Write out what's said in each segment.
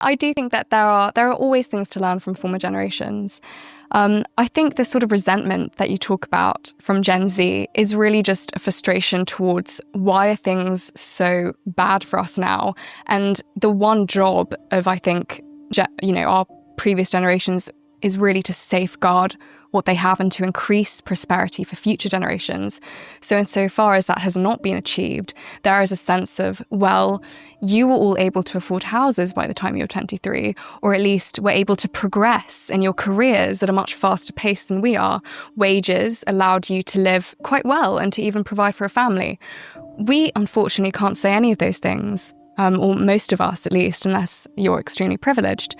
I do think that there are always things to learn from former generations. I think the sort of resentment that you talk about from Gen Z is really just a frustration towards why are things so bad for us now? And the one job of, I think, our previous generations is really to safeguard what they have and to increase prosperity for future generations. So insofar as that has not been achieved, there is a sense of, well, you were all able to afford houses by the time you were 23, or at least were able to progress in your careers at a much faster pace than we are. Wages allowed you to live quite well and to even provide for a family. We, unfortunately, can't say any of those things, or most of us at least, unless you're extremely privileged.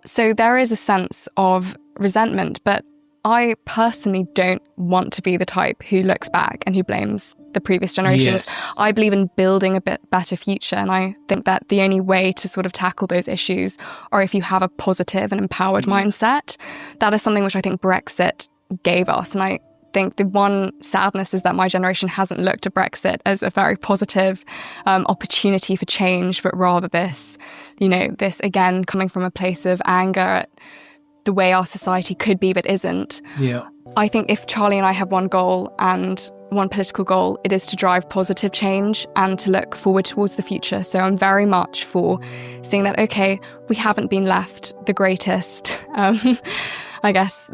So there is a sense of resentment, but I personally don't want to be the type who looks back and who blames the previous generations. Yes. I believe in building a bit better future, and I think that the only way to sort of tackle those issues are if you have a positive and empowered mindset. That is something which I think Brexit gave us, and I think the one sadness is that my generation hasn't looked at Brexit as a very positive opportunity for change, but rather this again coming from a place of anger at the way our society could be but isn't. Yeah. I think if Charlie and I have one goal and one political goal, it is to drive positive change and to look forward towards the future. So I'm very much for seeing that, okay, we haven't been left the greatest,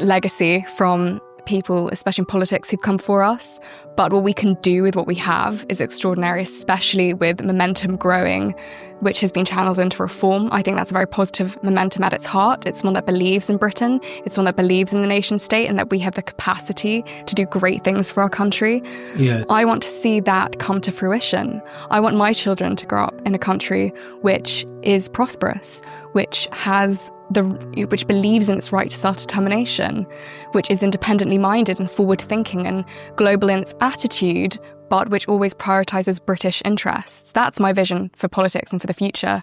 legacy from people, especially in politics, who've come before us. But what we can do with what we have is extraordinary, especially with momentum growing, which has been channeled into reform. I think that's a very positive momentum at its heart. It's one that believes in Britain. It's one that believes in the nation state and that we have the capacity to do great things for our country. Yeah. I want to see that come to fruition. I want my children to grow up in a country which is prosperous, which believes in its right to self-determination, which is independently minded and forward-thinking and global in its attitude, but which always prioritises British interests. That's my vision for politics and for the future.